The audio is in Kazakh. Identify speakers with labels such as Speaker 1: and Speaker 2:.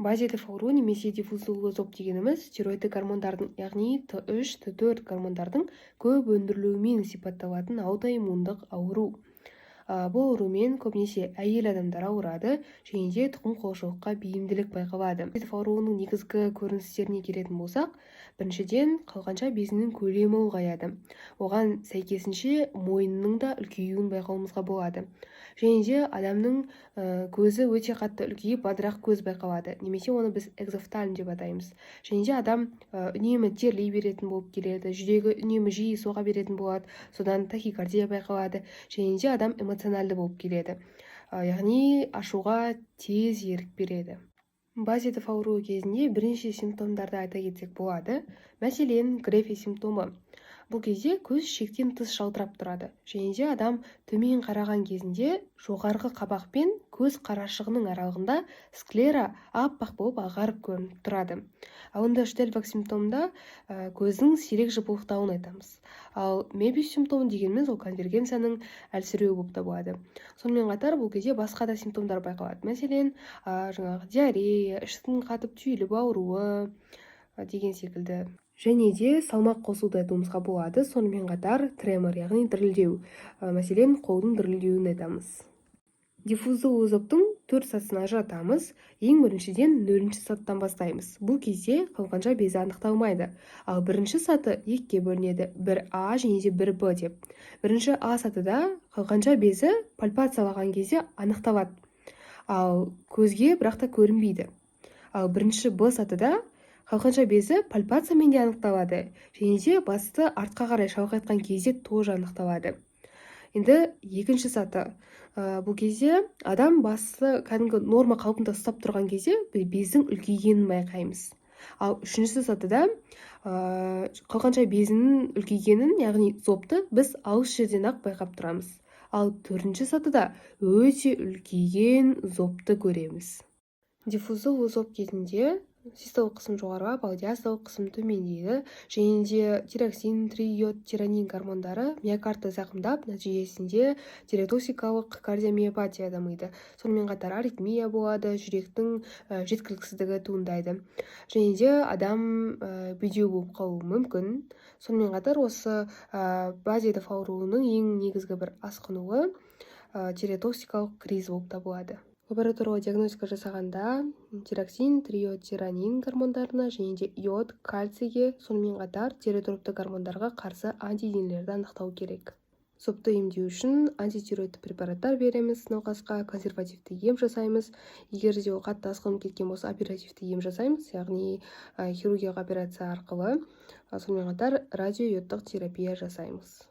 Speaker 1: базедік ауру немесе диффуздық озоп дегеніміз тироидтік гормондардың, яғни Т3, Т4 гормондардың көп өндірілуімен сипатталатын аутоиммундық ауру. Бұл аурумен көбінесе әйел адамдар ауырады, және де тұқым қуалаушылыққа бейімділік байқалады. Базедік ауруының негізгі көріністеріне келетін болсақ, біріншіден қалқанша безінің көлемі ұлғаяды. Оған сәйкесінше мойнының да үлкеюін байқауымызға болады. Және де адамның көзі өте қатты үлкейіп, бадырақ көз байқалады, немесе оны біз экзофтальм деп атаймыз. Және де адам үнемі терлей беретін болып келеді, жүрегі үнемі жиі соға беретін болады, содан тахикардия байқалады, және де адам эмоциональды болып келеді, яғни ашуға тез ерік береді. Базедік ауруы кезінде бірінші симптомдарды айта кетсек болады. Мәселен, Грефи симптомы. Бұл кезде көз шектен тыс жалтырап тұрады, және де адам төмен қараған кезінде жоғарғы қабақ пен көз қарашығының аралығында склера аппақ болып ағарып көрініп тұрады. Ал Штельбах симптомында көздің сирек жыпылықтауын айтамыз. Ал Мебиус симптомы дегеніміз ол конвергенцияның әлсіреуі болып табылады. Сонымен қатар бұл кезде басқа да симптомдар байқалады. Мәселен, диарея, іштің қатып түйіліп ауруы деген секілді. Және де салмақ қосуды айтуымызға болады. Сонымен қатар тремор, яғни дірілдеу. Мәселен, қолдың дірілдеуін айтамыз. Диффуздық озоптың 4 сатысына ажыратамыз. Ең біріншіден 0-ші сатыдан бастаймыз. Бұл кезде қалқанша безі анықталмайды. Ал бірінші саты екіге бөлінеді, 1А және де 1Б деп. Бірінші А сатыда қалқанша безі пальпациялаған кезде анықталады. Ал көзге бірақ та көрінбейді. Ал бірінші Б сатыда қалқанша безі пальпациямен де анықталады, және де басты артқа қарай шалқайтқан кезде тоже анықталады. Енді екінші саты. Бұл кезде адам басы кәдімгі норма қалпында ұстап тұрған кезде бездің үлкейгенін байқаймыз. Ал үшінші сатыда қалқанша безінің үлкейгенін, яғни зобты біз алыс жерден ақ байқап тұрамыз. Ал төртінші сатыда өте үлкейген зобты көреміз. Диффуздық озоп кезінде систолық қысым жоғарылап, ал диастолық қысым төмендейді, және де тироксин, трииод, тиронин гормондары миокардты зақымдап, нәтижесінде тиреотоксикалық кардиомиопатия дамиды. Сонымен қатар аритмия болады, жүректің жеткіліксіздігі туындайды. Және де адам бедеу болып қалуы мүмкін. Сонымен қатар осы базедік ауруының ең негізгі бір асқынуы тиреотоксикалық криз болып табылады. Лабораториялық диагностика жасағанда тироксин, трииод, тиронин гормондарына және де иод, кальцийге, сонымен қатар тиреотроптық гормондарға қарсы антиденелерді анықтау керек. Зобты емдеу үшін антитироидты препараттар береміз науқасқа, консервативті ем жасаймыз. Егер де ол қатты асқынып кеткен болса, оперативті ем жасаймыз, яғни хирургиялық операция арқылы. Сонымен қатар радиойодтық терапия жасаймыз.